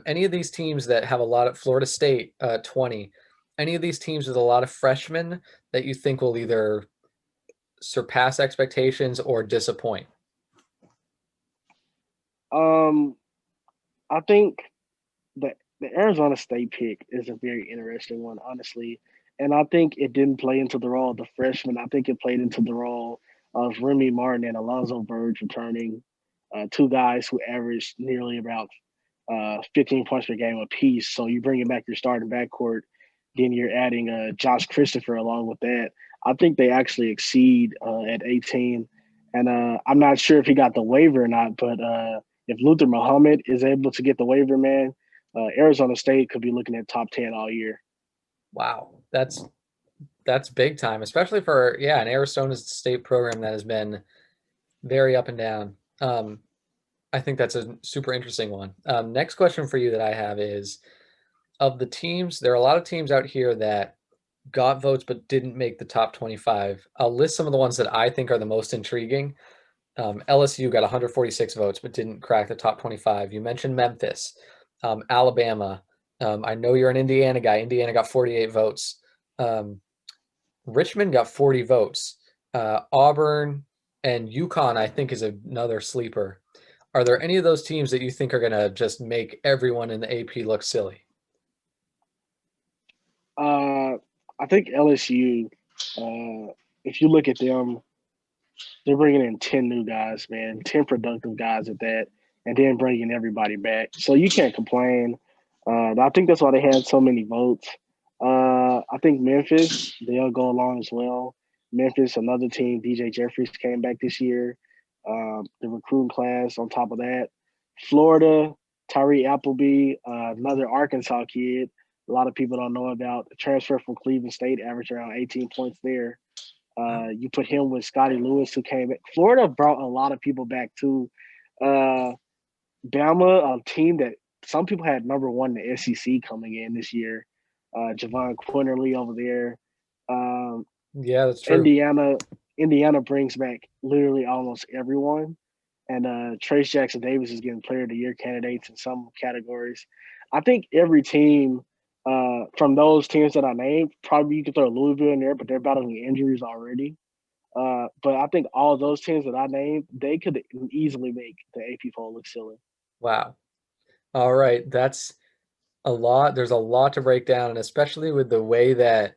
Any of these teams that have a lot of Florida State 20, any of these teams with a lot of freshmen that you think will either surpass expectations or disappoint? Um, I think the Arizona State pick is a very interesting one, honestly. And I think it didn't play into the role of the freshman. I think it played into the role of Remy Martin and Alonzo Verge returning, two guys who averaged nearly about 15 points per game apiece. So you bring back your starting backcourt, then you're adding Josh Christopher along with that. I think they actually exceed at 18. And I'm not sure if he got the waiver or not, but if Luther Muhammad is able to get the waiver, man, Arizona State could be looking at top 10 all year. Wow, that's big time, especially for yeah, an Arizona State program that has been very up and down. I think that's a super interesting one. Next question for you that I have is of the teams, there are a lot of teams out here that got votes but didn't make the top 25. I'll list some of the ones that I think are the most intriguing. LSU got 146 votes but didn't crack the top 25. You mentioned Memphis, Alabama. I know you're an Indiana guy. Indiana got 48 votes. Um, Richmond got 40 votes. Auburn and UConn, I think, is another sleeper. Are there any of those teams that you think are going to just make everyone in the AP look silly? Uh, I think LSU, if you look at them, they're bringing in 10 new guys, man, 10 productive guys at that, and then bringing everybody back. So you can't complain. I think that's why they had so many votes. I think Memphis, they'll go along as well. Memphis, another team. DJ Jeffries came back this year. The recruiting class on top of that. Florida, Tyree Appleby, another Arkansas kid. A lot of people don't know about the transfer from Cleveland State, averaged around 18 points there. Wow. You put him with Scotty Lewis, who came back. Florida brought a lot of people back too. Uh, Bama, a team that some people had number one in the SEC coming in this year. Javon Quinterly over there. Um, Yeah, that's true. Indiana, Indiana brings back literally almost everyone, and Trace Jackson Davis is getting Player of the Year candidates in some categories. I think every team from those teams that I named, probably you could throw Louisville in there, but they're battling injuries already. But I think all those teams that I named, they could easily make the AP poll look silly. Wow. All right. That's a lot. There's a lot to break down, and especially with the way that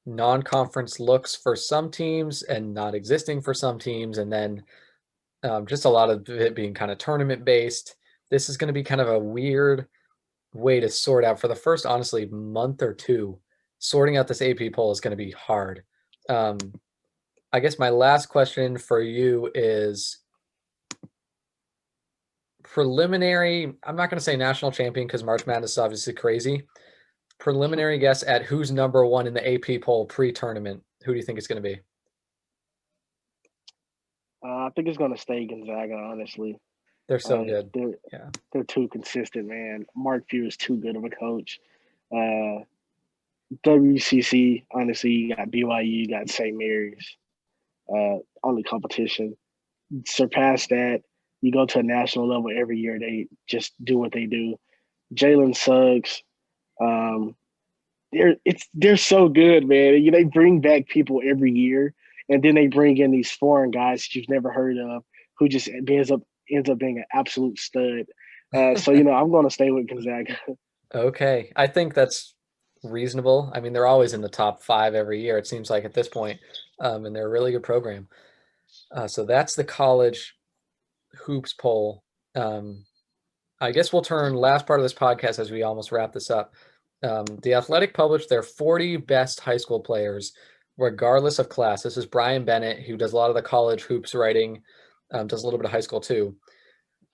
non-conference looks for some teams and not existing for some teams, and then just a lot of it being kind of tournament based. This is going to be kind of a weird way to sort out for the first, honestly, month or two. Sorting out this AP poll is going to be hard. Um, I guess my last question for you is preliminary. I'm not going to say national champion because March Madness is obviously crazy. Preliminary guess at who's number one in the AP poll pre-tournament. Who do you think it's going to be? I think it's going to stay Gonzaga, honestly. They're so good. They're Yeah. they're too consistent, man. Mark Few is too good of a coach. Uh, WCC, honestly, you got BYU, you got St. Mary's. Only competition. Surpass that. You go to a national level every year. They just do what they do. Jalen Suggs. Um, they're so good, man. They bring back people every year, and then they bring in these foreign guys that you've never heard of, who just ends up being an absolute stud. So I'm going to stay with Gonzaga. Okay. I think that's reasonable. I mean, they're always in the top five every year, it seems like at this point. And they're a really good program. So that's the college hoops poll. Um, I guess we'll turn last part of this podcast as we almost wrap this up. The Athletic published their 40 best high school players, regardless of class. This is Brian Bennett, who does a lot of the college hoops writing, does a little bit of high school too.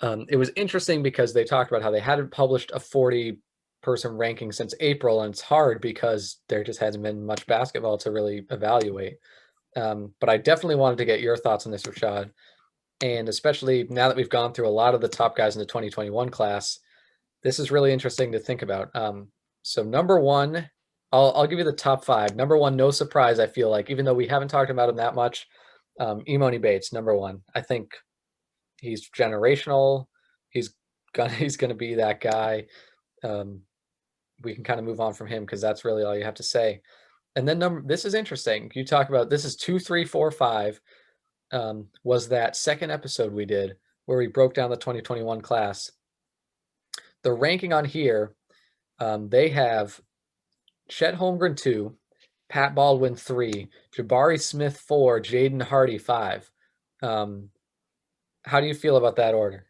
It was interesting because they talked about how they hadn't published a 40-person ranking since April, and it's hard because there just hasn't been much basketball to really evaluate. But I definitely wanted to get your thoughts on this, Rashad, and especially now that we've gone through a lot of the top guys in the 2021 class, this is really interesting to think about. So number one, I'll give you the top five. Number one, no surprise, I feel like, even though we haven't talked about him that much, Imoni Bates, number one. I think he's generational. He's he's gonna be that guy. Um, we can kind of move on from him because that's really all you have to say. And then this is interesting. You talk about this is 2, 3, 4, 5. Was that second episode we did where we broke down the 2021 class. The ranking on here, they have Chet Holmgren 2, Pat Baldwin 3, Jabari Smith 4, Jaden Hardy 5. Um, how do you feel about that order?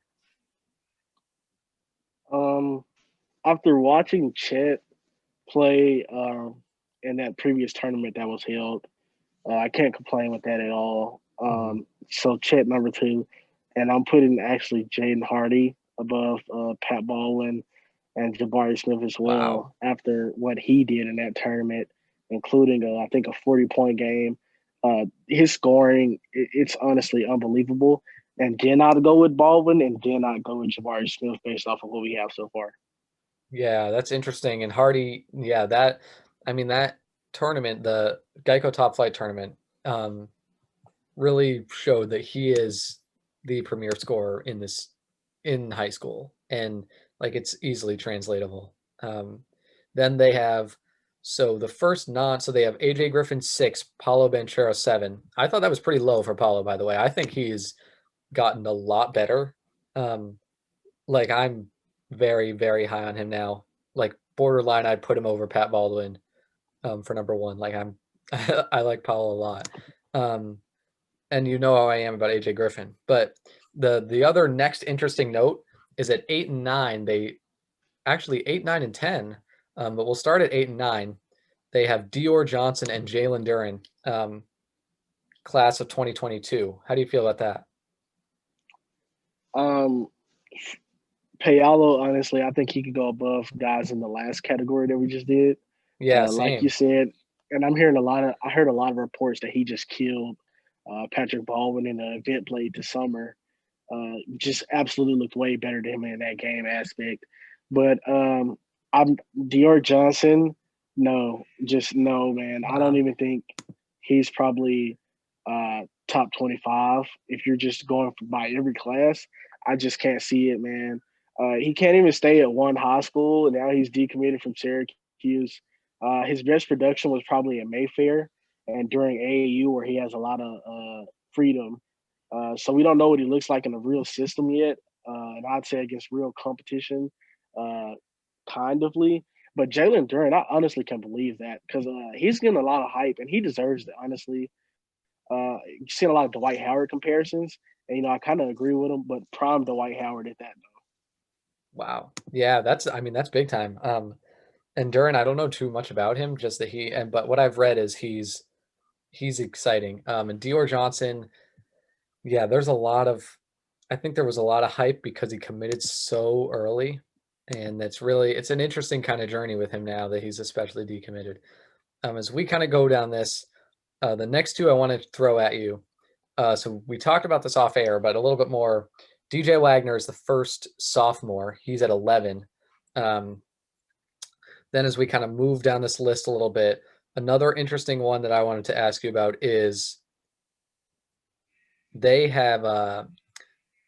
Um, After watching Chet play in that previous tournament that was held, I can't complain with that at all. Mhm. So Chet number two, and I'm putting actually Jaden Hardy above Pat Baldwin and Jabari Smith as Wow. well after what he did in that tournament, including I think a 40-point game. His scoring, it's honestly unbelievable. And then I'd go with Baldwin, and then I'd go with Jabari Smith based off of what we have so far. Yeah, that's interesting. And Hardy, yeah, I mean, that tournament, the Geico Top Flight tournament, um, really showed that he is the premier scorer in high school, and like it's easily translatable. Then they have the first non, so they have AJ Griffin 6, Paulo Banchero 7. I thought that was pretty low for Paulo, by the way. I think he's gotten a lot better. Um, like I'm very, very high on him now. Like borderline, I'd put him over Pat Baldwin for number one. Like I'm, I like Paulo a lot. Um, and you know how I am about AJ Griffin. But the other next interesting note is at 8 and 9, they actually 8, 9, and 10. But we'll start at 8 and 9. They have Dior Johnson and Jalen Duran. class of 2022. How do you feel about that? Um, Payalo, honestly, I think he could go above guys in the last category that we just did. Yeah, Like you same. said, and I'm hearing a lot of I heard a lot of reports that he just killed Patrick Baldwin in the event played this summer. Just absolutely looked way better than him in that game aspect. But I'm Dior Johnson. No, just no, man. I don't Wow. even think he's probably top 25. If you're just going by every class, I just can't see it, man. He can't even stay at one high school, and now he's decommitted from Syracuse. His best production was probably at Mayfair and during AAU, where he has a lot of freedom. So we don't know what he looks like in a real system yet, and I'd say against real competition, uh, kind ofly. But Jalen Duren, I honestly can't believe that because he's getting a lot of hype and he deserves it. Honestly, you've seen a lot of Dwight Howard comparisons, and I kind of agree with him, but prime Dwight Howard at that. Wow. Yeah, I mean, that's big time. And Duran, I don't know too much about him, just that but what I've read is he's exciting. And Dior Johnson, yeah, I think there was a lot of hype because he committed so early. And it's an interesting kind of journey with him now that he's especially decommitted. As we kind of go down this, the next two I want to throw at you. So we talked about this off air, but a little bit more. DJ Wagner is the first sophomore. He's at 11. Um, then as we kind of move down this list a little bit, another interesting one that I wanted to ask you about is they have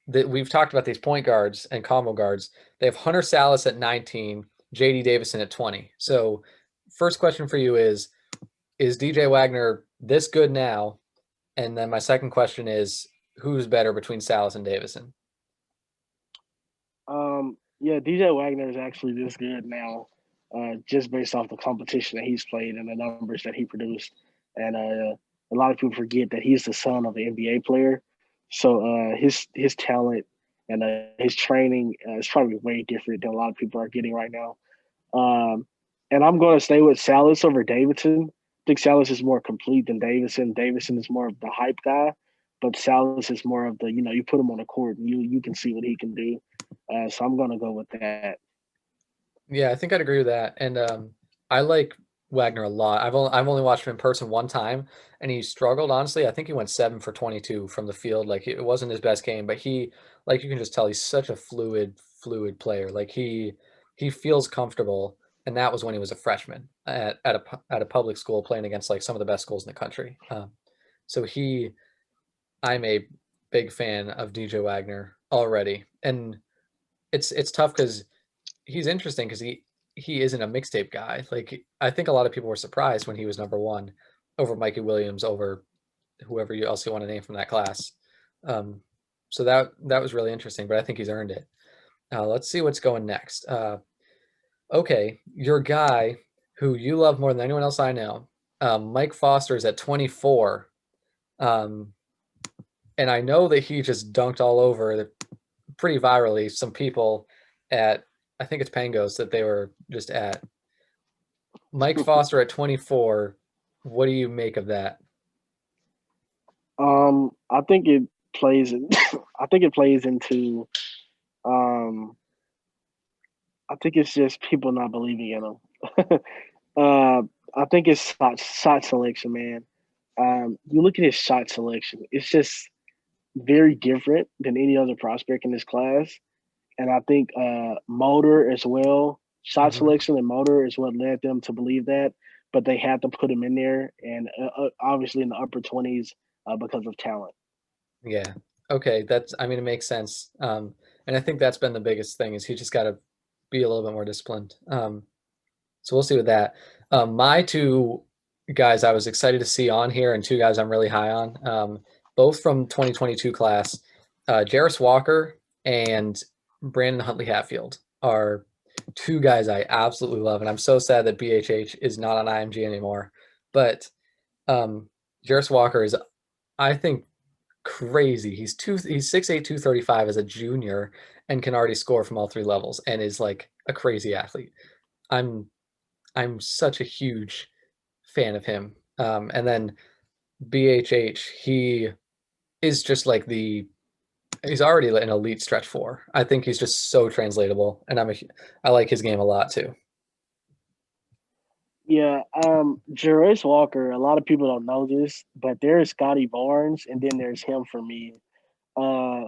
that we've talked about these point guards and combo guards. They have Hunter Salas at 19, JD Davison at 20. So first question for you is DJ Wagner this good now? And then my second question is who's better between Salas and Davison? Yeah, DJ Wagner is actually this good now, just based off the competition that he's played and the numbers that he produced. And a lot of people forget that he's the son of an NBA player, so his talent and his training is probably way different than a lot of people are getting right now. Um, and I'm going to stay with Salas over Davidson. I think Salas is more complete than Davison. Davison is more of the hype guy, but Salas is more of the you put him on the court and you can see what he can do. So I'm going to go with that. Yeah, I think I'd agree with that. And I like Wagner a lot. I've only watched him in person one time, and he struggled. Honestly, I think he went 7 for 22 from the field. Like it wasn't his best game, but like you can just tell, he's such a fluid player. Like he feels comfortable, and that was when he was a freshman at a public school playing against like some of the best schools in the country. So I'm a big fan of DJ Wagner already, and it's tough because he's interesting because he isn't a mixtape guy. Like I think a lot of people were surprised when he was number one over Mikey Williams, over whoever else you want to name from that class. Um, so that was really interesting, but I think he's earned it. Let's see what's going next. Okay, your guy who you love more than anyone else I know, Mike Foster is at 24. Um, and I know that he just dunked all over pretty virally some people at I think it's Pangos that they were just at. Mike Foster at 24. What do you make of that? I think it plays. I think it plays into. Um, I think it's just people not believing in him. uh, I think it's shot selection, man. You look at his shot selection; it's just very different than any other prospect in this class. And I think motor as well, shot Hmm. selection and motor is what led them to believe that. But they had to put him in there, and obviously in the upper 20s because of talent. Yeah. Okay. I mean, it makes sense. And I think that's been the biggest thing is he just got to be a little bit more disciplined. So we'll see with that. My two guys I was excited to see on here and two guys I'm really high on, both from 2022 class, Jarris Walker and Brandon Huntley Hatfield are two guys I absolutely love. And I'm so sad that BHH is not on IMG anymore. But um, Jarris Walker is, I think, crazy. He's 6'8", 235 as a junior and can already score from all three levels and is like a crazy athlete. I'm I'm such a huge fan of him. And then BHH, he is just like he's already an elite stretch four. I think he's just so translatable, and I like his game a lot too. Yeah, Jerace Walker. A lot of people don't know this, but there's Scotty Barnes, and then there's him for me. Uh,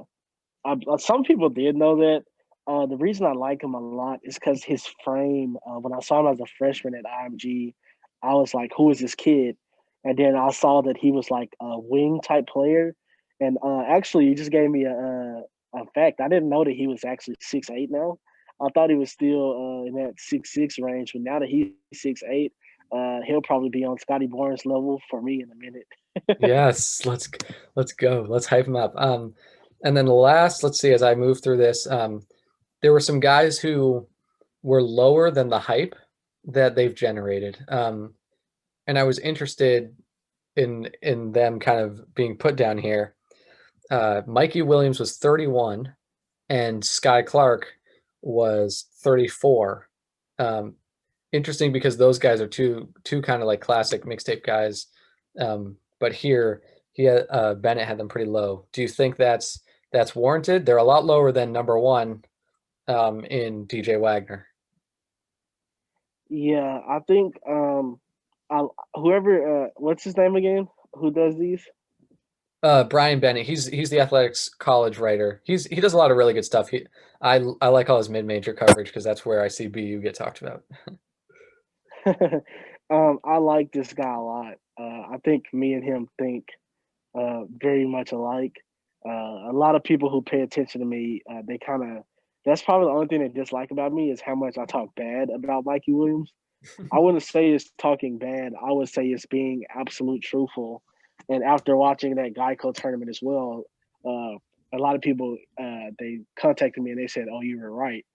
some people did know that. The reason I like him a lot is because his frame. When I saw him as a freshman at IMG, I was like, "Who is this kid?" And then I saw that he was like a wing type player. And actually, you just gave me a fact. I didn't know that he was actually 6'8" now. I thought he was still in that 6'6" range, but now that he's 6'8", he'll probably be on Scotty Barnes level for me in a minute. Yes, let's go. Let's hype him up. And then last, let's see, as I move through this, there were some guys who were lower than the hype that they've generated. And I was interested in them kind of being put down here. Mikey Williams was 31 and Sky Clark was 34. Um, Interesting because those guys are two kind of like classic mixtape guys. But here Bennett had them pretty low. Do you think that's warranted? They're a lot lower than number one in DJ Wagner. Yeah, I think I whoever what's his name again? Who does these? Brian Bennett, he's the athletics college writer. He does a lot of really good stuff. I like all his mid-major coverage because that's where I see BU get talked about. I like this guy a lot. I think me and him think very much alike. A lot of people who pay attention to me, they kind of that's probably the only thing they dislike about me is how much I talk bad about Mikey Williams. I wouldn't say it's talking bad. I would say it's being absolute truthful. And after watching that Geico tournament as well, a lot of people they contacted me and they said, "Oh, you were right."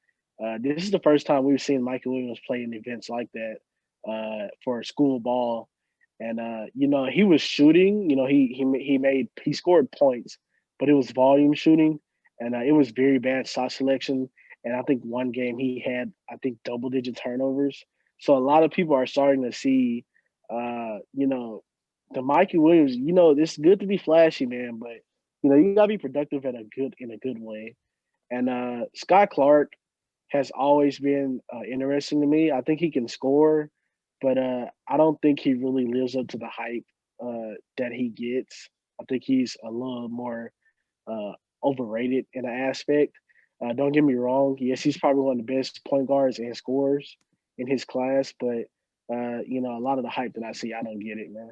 This is the first time we've seen Michael Williams play in events like that for school ball, and he was shooting. He scored points, but it was volume shooting, and it was very bad shot selection. And I think one game he had, I think, double digit turnovers. So a lot of people are starting to see, the Mikey Williams. It's good to be flashy, man, but you gotta be productive in a good way. And Scott Clark has always been interesting to me. I think he can score, but I don't think he really lives up to the hype that he gets. I think he's a little more uh, overrated in an aspect. Don't get me wrong. Yes, he's probably one of the best point guards and scorers in his class, but a lot of the hype that I see, I don't get it, man.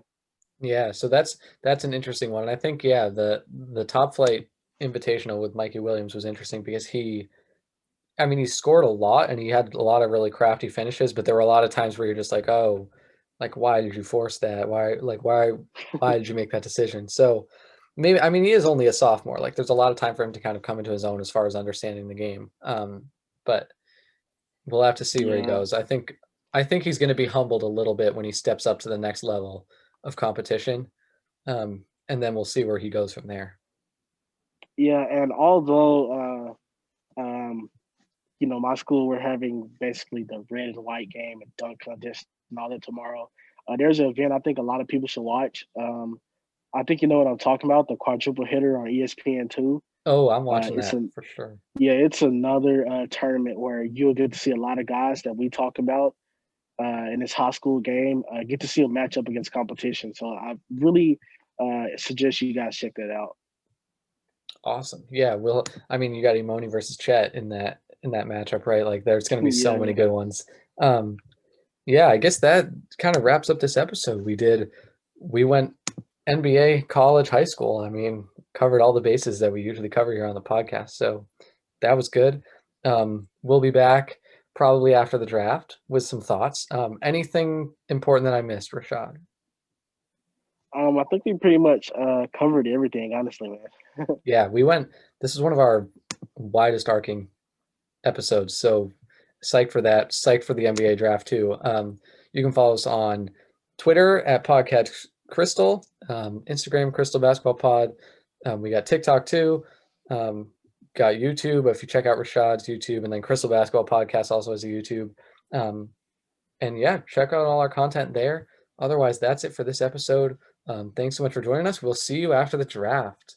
Yeah, so that's an interesting one. And I think yeah, the top flight invitational with Mikey Williams was interesting because I mean, he scored a lot and he had a lot of really crafty finishes, but there were a lot of times where you're just like, oh, like why did you force that? Why did you make that decision? So maybe I mean he is only a sophomore. Like there's a lot of time for him to kind of come into his own as far as understanding the game. But we'll have to see where he Yeah, goes. I think he's going to be humbled a little bit when he steps up to the next level of competition. And then we'll see where he goes from there. yeah, and although my school we're having basically the red and white game and dunk contest and all that tomorrow. There's an event I think a lot of people should watch. I think you know what I'm talking about, the quadruple hitter on ESPN2. Oh, I'm Uh, watching it's that an for sure. Yeah, it's another tournament where you'll get to see a lot of guys that we talk about in this high school game. Get to see them match up against competition. So I really suggest you guys check that out. Awesome. Yeah, I mean you got Imoni versus Chet in that matchup, right? Like there's going to be so many Yeah. good ones. Um yeah, I guess that kind of wraps up this episode. We went NBA, college, high school. I mean, covered all the bases that we usually cover here on the podcast. So that was good. We'll be back probably after the draft with some thoughts. Anything important that I missed, Rashad? I think we pretty much covered everything, honestly, man. Yeah, this is one of our widest arcing episodes. So psyched for that. Psyched for the NBA draft too. You can follow us on Twitter at Podcast Crystal, Instagram Crystal Basketball Pod. We got TikTok too. Got YouTube. If you check out Rashad's YouTube, and then Crystal Basketball Podcast also has a YouTube. Um, and yeah, check out all our content there. Otherwise, that's it for this episode Thanks so much for joining us. We'll see you after the draft.